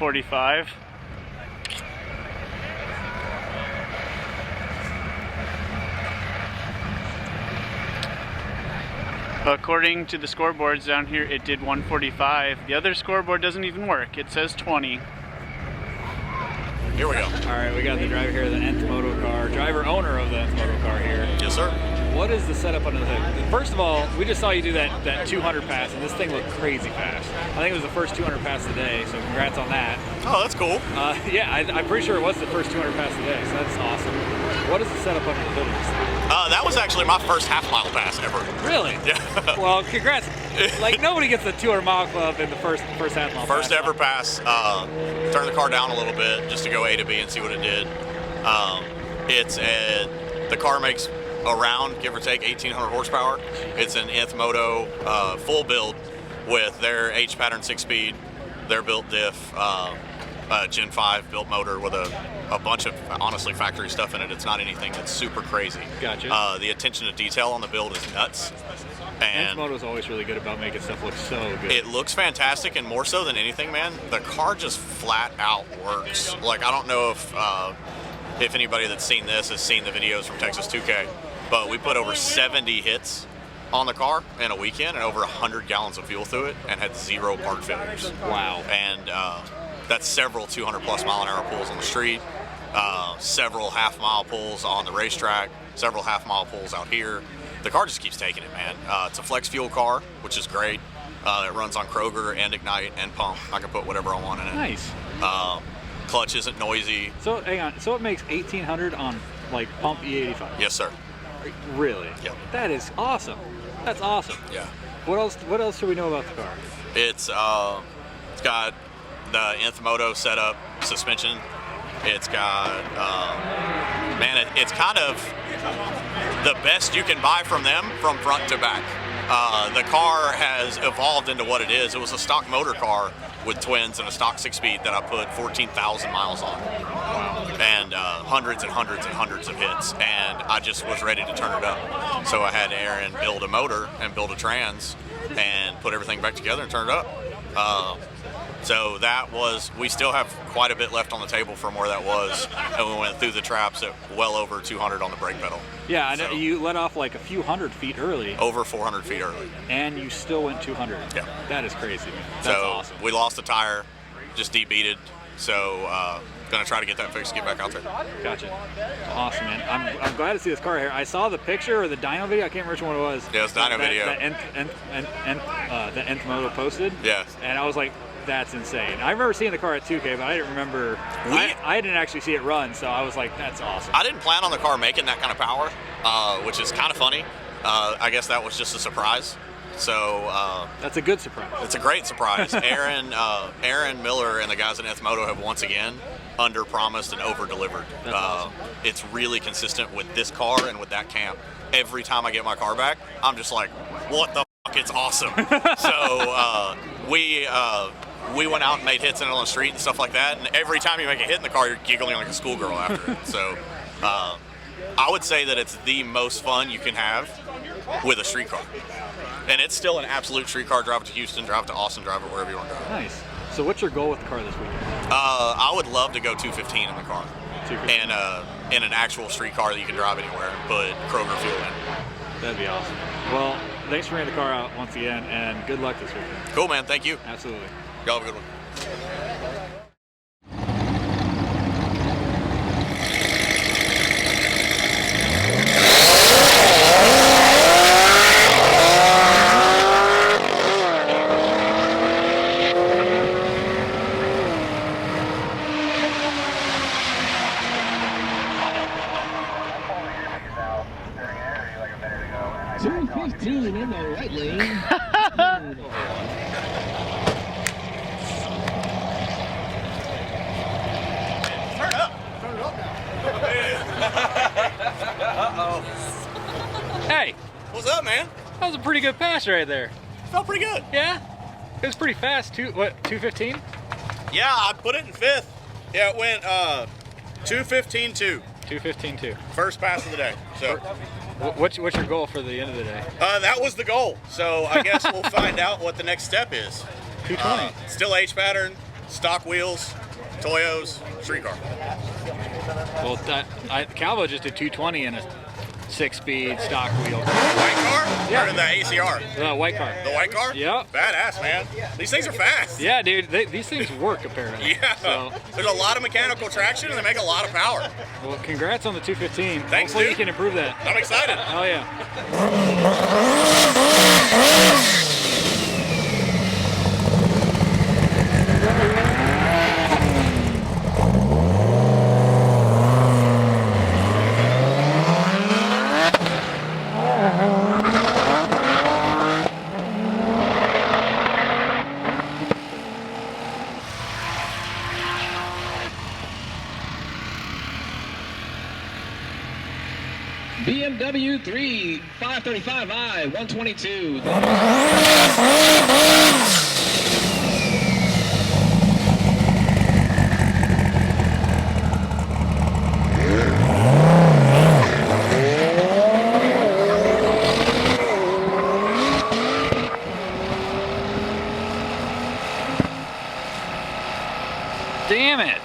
145. According to the scoreboards down here, it did 145. The other scoreboard doesn't even work. It says 20. Here we go. All right, we got the driver here, the Nth Moto car, driver owner of the Nth Moto car here. Yes, sir. What is the setup under the hood? First of all, we just saw you do that 200 pass, and this thing looked crazy fast. I think it was the first 200 pass of the day, so congrats on that. Oh, that's cool. Yeah, I'm pretty sure it was the first 200 pass of the day, so that's awesome. What is the setup under the hood of this thing? That was actually my first half-mile pass ever. Really? Yeah. Well, congrats. Like, nobody gets the 200-mile club in the first half-mile pass. First ever pass. Turned the car down a little bit just to go A to B and see what it did. The car makes around, give or take, 1,800 horsepower. It's an Nth Moto full build with their H-pattern 6-speed, their built diff, Gen 5 built motor with a bunch of, honestly, factory stuff in it. It's not anything that's super crazy. Gotcha. The attention to detail on the build is nuts. Nth Moto is always really good about making stuff look so good. It looks fantastic, and more so than anything, man, the car just flat out works. Like, I don't know if anybody that's seen this has seen the videos from Texas 2K, but we put over 70 hits on the car in a weekend and over 100 gallons of fuel through it and had 0 part failures. Wow. And that's several 200-plus mile-an-hour pulls on the street, several half-mile pulls on the racetrack, several half-mile pulls out here. The car just keeps taking it, man. It's a flex fuel car, which is great. It runs on Kroger and Ignite and pump. I can put whatever I want in it. Nice. Clutch isn't noisy. So, hang on. So it makes 1,800 on, like, pump E85? Yes, sir. Really? Yep. That is awesome. That's awesome. Yeah. What else should we know about the car? It's got the Nth Moto setup suspension. It's got man, it's kind of the best you can buy from them from front to back. The car has evolved into what it is. It was a stock motor car with twins and a stock 6-speed that I put 14,000 miles on. Wow. And hundreds and hundreds and hundreds of hits, and I just was ready to turn it up. So I had Aaron build a motor and build a trans and put everything back together and turn it up. So that was, we still have quite a bit left on the table from where that was, and we went through the traps at well over 200 on the brake pedal. Yeah, I know you let off like a few hundred feet early. Over 400 feet early. And you still went 200. Yeah. That is crazy, man. That's so awesome. We lost a tire, just debeated, so gonna try to get that fixed, get back out there. Gotcha. Awesome, man. I'm glad to see this car here. I saw the picture or the dyno video. I can't remember which one it was. Yeah, it's dyno video. The Nth Moto posted. Yes. And I was like, that's insane. I remember seeing the car at 2K, but I didn't remember. I didn't actually see it run, so I was like, that's awesome. I didn't plan on the car making that kind of power, which is kind of funny. I guess that was just a surprise. So that's a good surprise. It's a great surprise. Aaron Miller and the guys at Nth Moto have once again under-promised and over-delivered. That's awesome. It's really consistent with this car and with that camp. Every time I get my car back, I'm just like, what the fuck? It's awesome. So we went out and made hits in it on the street and stuff like that, and every time you make a hit in the car, you're giggling like a schoolgirl after it. So I would say that it's the most fun you can have with a street car. And it's still an absolute street car. Drive it to Houston, drive it to Austin, drive it wherever you want to drive. Nice. So what's your goal with the car this weekend? I would love to go 215 in the car. 215. And in an actual street car that you can drive anywhere and put Kroger fuel in. That'd be awesome. Well, thanks for bringing the car out once again, and good luck this weekend. Cool, man. Thank you. Absolutely. Y'all have a good one. In the right lane. Turn up now. Hey, What's up, man? that was a pretty good pass right there. Felt pretty good. Yeah? It was pretty fast. 215? Yeah, I put it in 5th. Yeah, it went 2:15.2. 215.2. First pass of the day. So What's your goal for the end of the day? that was the goal. So I guess we'll find out what the next step is. 220. Still H pattern, stock wheels, Toyos, street car. Well, Calvo just did 220 in a 6-speed stock wheel. White car? Yeah. Or the ACR? The white car. The white car? Yep. Badass, man. These things are fast. Yeah, dude, these things work apparently. Yeah. So, there's a lot of mechanical traction and they make a lot of power. well, congrats on the 215. Thanks, Hopefully dude. you can improve that. I'm excited. Oh yeah. BMW 3 535i 122. Damn it.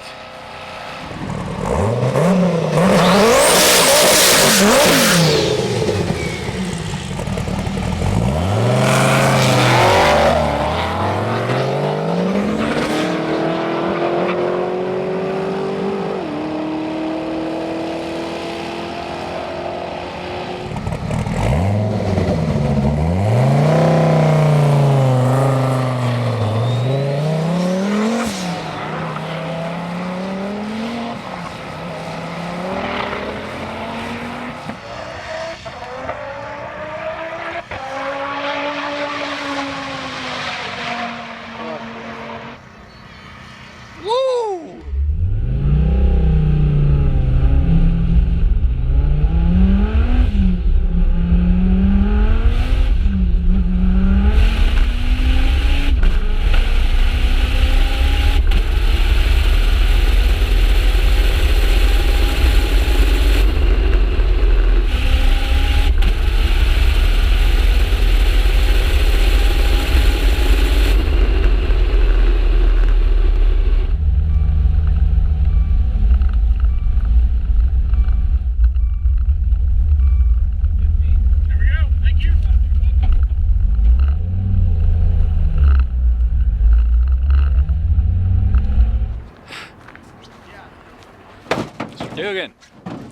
Dugan,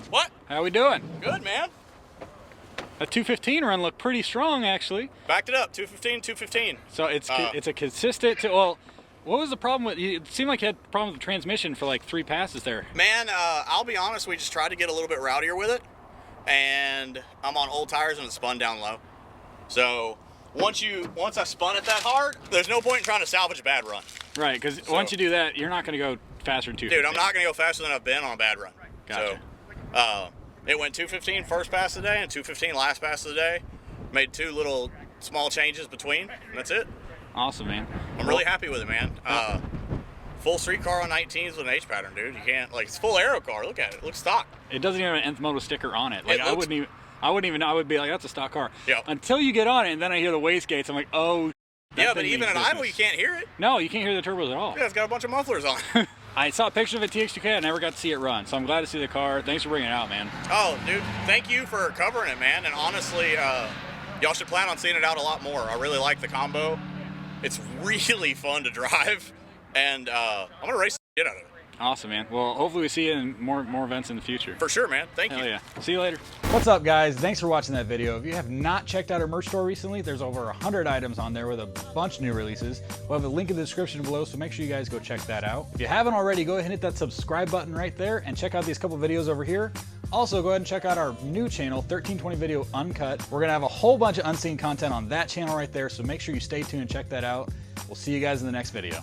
What? how we doing? Good, man. A 215 run looked pretty strong, actually. Backed it up, 215, 215. So it's a consistent. Well, what was the problem with? It seemed like you had a problem with the transmission for like 3 passes there. Man, I'll be honest, we just tried to get a little bit rowdier with it, and I'm on old tires and it spun down low. So once I spun it that hard, there's no point in trying to salvage a bad run. Right, because once you do that, you're not going to go faster than 215. Dude, I'm not going to go faster than I've been on a bad run. Gotcha. So, it went 215 first pass of the day and 215 last pass of the day. Made 2 little small changes between, and that's it. Awesome, man. I'm really happy with it, man. Full street car on 19s with an H pattern, dude. You can't, like, it's full Aero car. Look at it. It looks stock. It doesn't even have an Nth Moto sticker on it. Like It looks- I wouldn't even know. I would be like, that's a stock car. Yeah. Until you get on it, and then I hear the wastegates. I'm like, oh. that Yeah, but thing even means at idle, business. you can't hear it. No, you can't hear the turbos at all. Yeah, it's got a bunch of mufflers on. I saw a picture of a TX2K. I never got to see it run, so I'm glad to see the car. Thanks for bringing it out, man. Oh, dude, thank you for covering it, man. And honestly, y'all should plan on seeing it out a lot more. I really like the combo. It's really fun to drive, and I'm gonna race the shit out of it. Awesome, man. Well, hopefully we see you in more events in the future. For sure, man. Thank Hell you. yeah. See you later. What's up, guys? Thanks for watching that video. If you have not checked out our merch store recently, there's over 100 items on there with a bunch of new releases. We'll have a link in the description below, so make sure you guys go check that out. If you haven't already, go ahead and hit that subscribe button right there and check out these couple videos over here. Also, go ahead and check out our new channel, 1320 Video Uncut. We're gonna have a whole bunch of unseen content on that channel right there, so make sure you stay tuned and check that out. We'll see you guys in the next video.